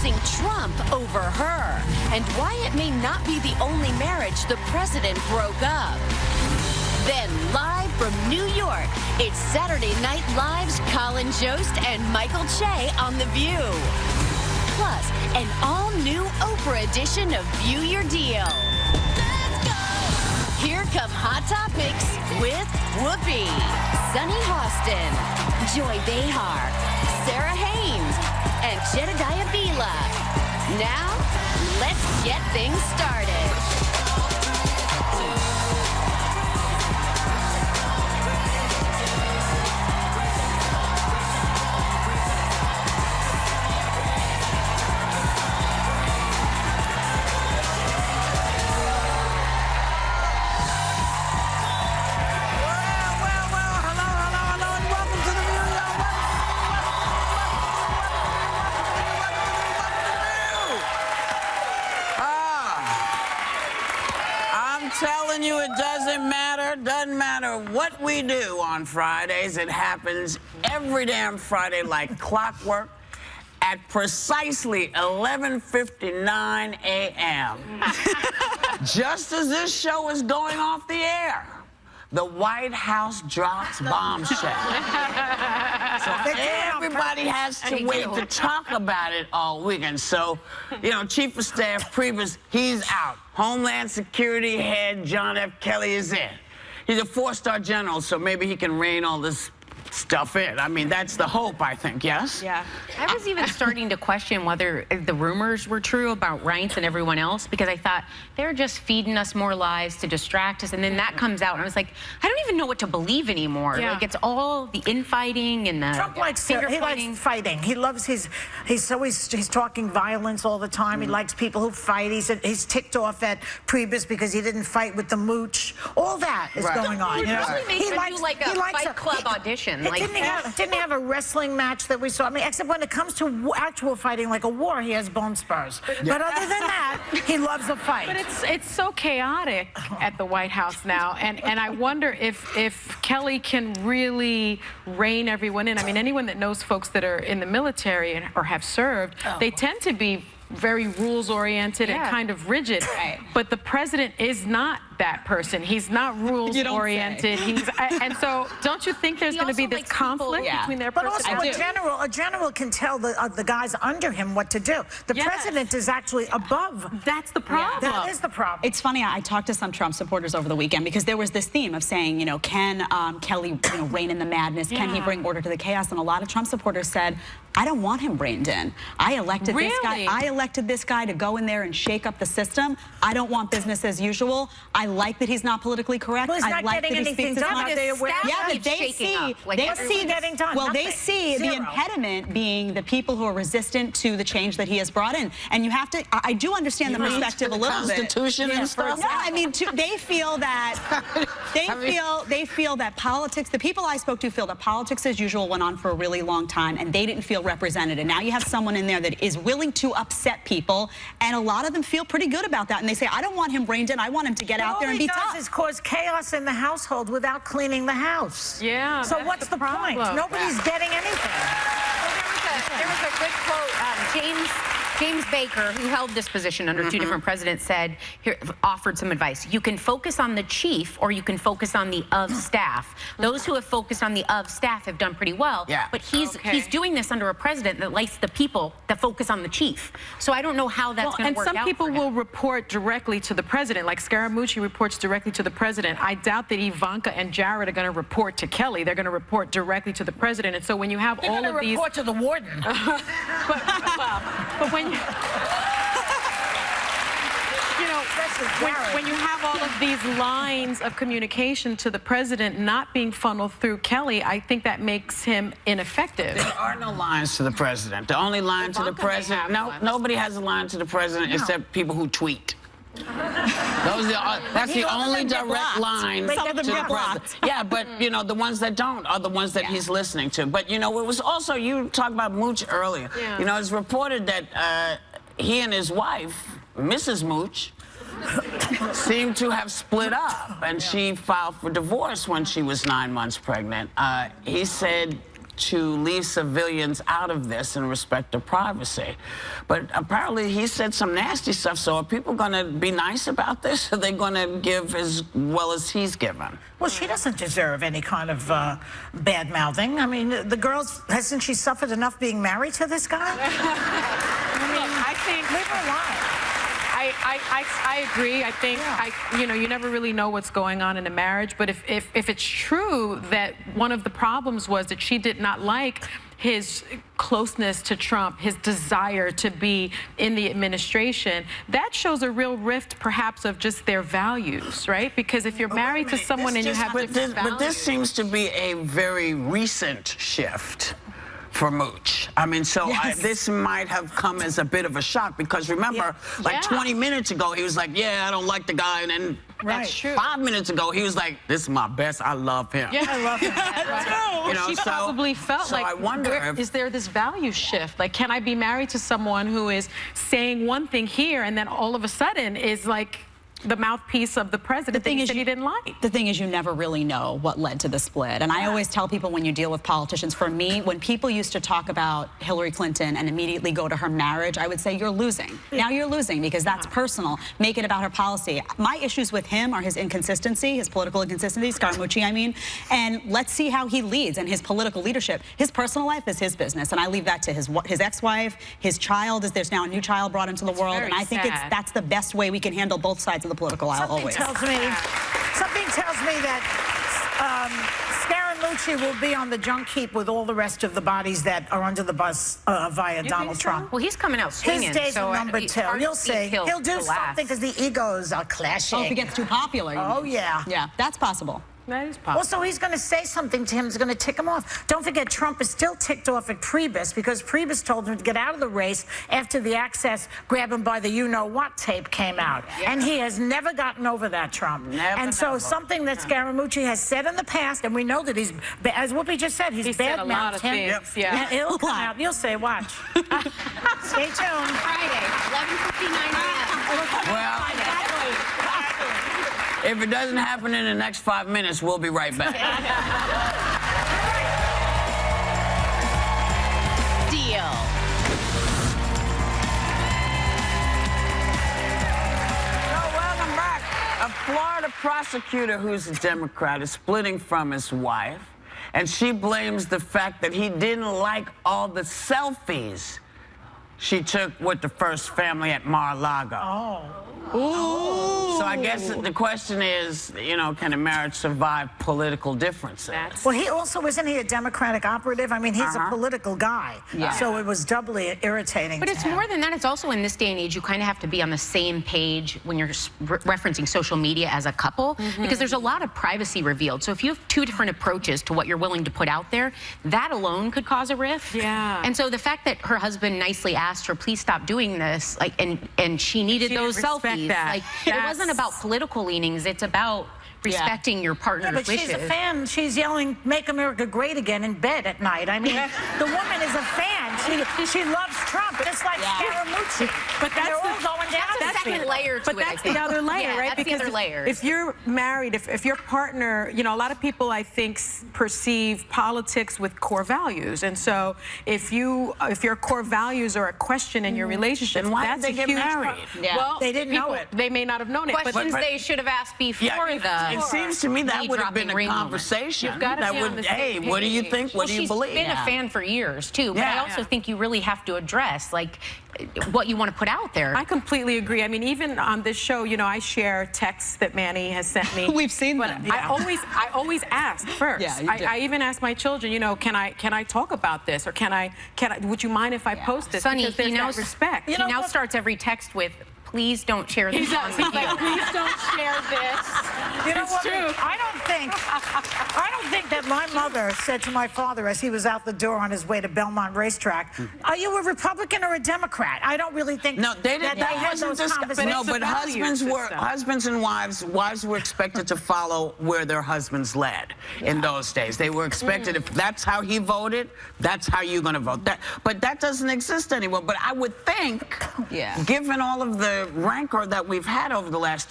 Trump over her, and why it may not be the only marriage the president broke up. Then, live from New York, it's Saturday Night Live's Colin, Jost, and Michael Che on The View. Plus, an all-new Oprah edition of View Your Deal. Let's go! Here come Hot Topics with Whoopi, Sunny Hostin, Joy Behar, Sarah Haynes, and Jedediah Bila. Now, let's get things started. Telling you, it doesn't matter what we do on Fridays. It happens every damn Friday like clockwork at precisely 11:59 a.m. Just as this show is going off the air, the White House drops bombshell. So everybody has to wait to talk about it all weekend. So, you know, Chief of Staff Priebus, he's out. Homeland Security head John F. Kelly is in. He's a 4-star general, so maybe he can rein all this stuff in. I mean, that's the hope, I think, yes? Yeah. I was even starting to question whether the rumors were true about Reince and everyone else, because I thought they're just feeding us more lies to distract us, and then that comes out, and I was like, I don't even know what to believe anymore. Yeah. Like, it's all the infighting and the Trump likes fighting. He loves he's talking violence all the time. He likes people who fight. He's ticked off at Priebus because he didn't fight with the Mooch. All that is going on. You know? He likes do like a Fight Club audition. Like, didn't he have a wrestling match that we saw? I mean, except when it comes to actual fighting, like a war, he has bone spurs. Yeah. But other than that, he loves a fight. But it's so chaotic at the White House now, and I wonder if Kelly can really rein everyone in. I mean, anyone that knows folks that are in the military or have served, they tend to be very rules-oriented and kind of rigid. Right. But the president is not that person. He's not rules-oriented. And so, don't you think there's going to be this conflict between their personalities? But also, a general can tell the guys under him what to do. The president is actually above. That's the problem. That is the problem. It's funny. I talked to some Trump supporters over the weekend because there was this theme of saying, you know, can Kelly, rein in the madness? Can he bring order to the chaos? And a lot of Trump supporters said, I don't want him reined in. I elected this guy. I elected this guy to go in there and shake up the system. I don't want business as usual. I like that he's not politically correct. Well, he's not getting anything done. Yeah, but they see the impediment being the people who are resistant to the change that he has brought in. And you have to, I do understand the perspective a little bit. Constitution and stuff? No, I mean, they feel that, they feel that politics, the people I spoke to feel that politics as usual went on for a really long time, and they didn't feel represented. And now you have someone in there that is willing to upset people, and a lot of them feel pretty good about that. And they say, I don't want him reined in. I want him to get out there and be tough. All he does is cause chaos in the household without cleaning the house. Yeah. So what's the point? Nobody's getting anything. Well, there was a good quote. James Baker, who held this position under two different presidents, said, offered some advice. You can focus on the chief, or you can focus on the of staff. Those who have focused on the of staff have done pretty well. Yeah. But he's doing this under a president that likes the people that focus on the chief. So I don't know how that's going to work out. And some people will report directly to the president, like Scaramucci reports directly to the president. I doubt that Ivanka and Jared are going to report to Kelly. They're going to report directly to the president. And so when you have all of these, report to the warden. but when when you have all of these lines of communication to the president not being funneled through Kelly, I think that makes him ineffective. There are no lines to the president. The only line to the president, nobody has a line to the president except people who tweet. That's the only direct line to the president. Yeah, but, you know, the ones that don't are the ones that he's listening to. But, you know, it was also, you talked about Mooch earlier. Yeah. You know, it's reported that he and his wife, Mrs. Mooch, seem to have split up, and she filed for divorce when she was 9 months pregnant. He said to leave civilians out of this in respect to privacy. But apparently he said some nasty stuff, so are people going to be nice about this? Or are they going to give as well as he's given? Well, she doesn't deserve any kind of bad-mouthing. I mean, the girl's, hasn't she suffered enough being married to this guy? I think Leave her alone. I agree. I think you know, you never really know what's going on in a marriage. But if it's true that one of the problems was that she did not like his closeness to Trump, his desire to be in the administration, that shows a real rift, perhaps, of just their values, right? Because if you're married to someone and you have different values. But this seems to be a very recent shift for Mooch. I mean, so this might have come as a bit of a shock, because remember, like 20 minutes ago, he was like, yeah, I don't like the guy, and then That's true. 5 minutes ago, he was like, this is my best, I love him. Yeah, I love him. You know, She probably felt like, I wonder is there this value shift? Like, can I be married to someone who is saying one thing here and then all of a sudden is like the mouthpiece of the president that he said he didn't like? The thing is, you never really know what led to the split. And I always tell people, when you deal with politicians, for me, when people used to talk about Hillary Clinton and immediately go to her marriage, I would say, you're losing. Now you're losing, because that's personal. Make it about her policy. My issues with him are his inconsistency, his political inconsistency, Scaramucci, I mean. And let's see how he leads and his political leadership. His personal life is his business, and I leave that to his ex-wife, his child. There's now a new child brought into the world, and I think that's the best way we can handle both sides of the political aisle. Something tells me that Scaramucci will be on the junk heap with all the rest of the bodies that are under the bus via Donald Trump. Well, he's coming out swinging. His days are numbered too. You'll see. He'll do something because the egos are clashing. Oh, if he gets too popular. Oh, yeah. Yeah, that's possible. That is possible. Also, he's going to say something to him that's going to tick him off. Don't forget, Trump is still ticked off at Priebus, because Priebus told him to get out of the race after the Access grab him by the you-know-what tape came out. And he has never gotten over that, Trump. So something that Scaramucci has said in the past, and we know that he's, as Whoopi just said, he's bad-mouthed him. And it'll come out. You'll say, watch. Stay tuned. Friday, 11:59 a.m. Well, if it doesn't happen in the next 5 minutes, we'll be right back. Deal. So, welcome back. A Florida prosecutor who's a Democrat is splitting from his wife, and she blames the fact that he didn't like all the selfies she took with the first family at Mar-a-Lago. So I guess the question is, you know, can a marriage survive political differences? Well, he also, isn't he a Democratic operative? I mean, he's a political guy. So it was doubly irritating. But it's more than that. It's also, in this day and age, you kind of have to be on the same page when you're referencing social media as a couple, because there's a lot of privacy revealed. So if you have two different approaches to what you're willing to put out there, that alone could cause a rift. And so the fact that her husband nicely asked her, please stop doing this, like, and she needed those selfies. Like, it wasn't about political leanings. It's about respecting your partner's but wishes. she's a fan. She's yelling, "Make America Great Again" in bed at night. I mean, the woman is a fan. She loves Trump, just like Scaramucci. But they're all going down. That's a second layer to it, that's the other layer, right? That's because the other layer. If you're married, if your partner, you know, a lot of people, I think, perceive politics with core values. And so if your core values are a question in your relationship, then why that's did they a get huge married? Well, They didn't know it. They may not have known it. Questions they should have asked before It seems to me that would have been a ring moment. conversation. You've got to that be on would, the same hey, what do you think? What do you believe? She's been a fan for years, too. But I also think you really have to address, like, what you want to put out there. I completely agree. I mean, even on this show, you know, I share texts that Manny has sent me. We've seen them. I always ask first. I even ask my children, you know, can I talk about this, or would you mind if I post this? Sonny, because there's that respect. He now starts every text with, please don't share this on video. Like, please don't share this. You know It's what? true. I don't think that my mother said to my father as he was out the door on his way to Belmont Racetrack, "Are you a Republican or a Democrat?" I don't really think No, they didn't. that they had those conversations. No, but husbands and wives were expected to follow where their husbands led in those days. They were expected, if that's how he voted, that's how you're going to vote. But that doesn't exist anymore. But I would think, given all of the rancor that we've had over the last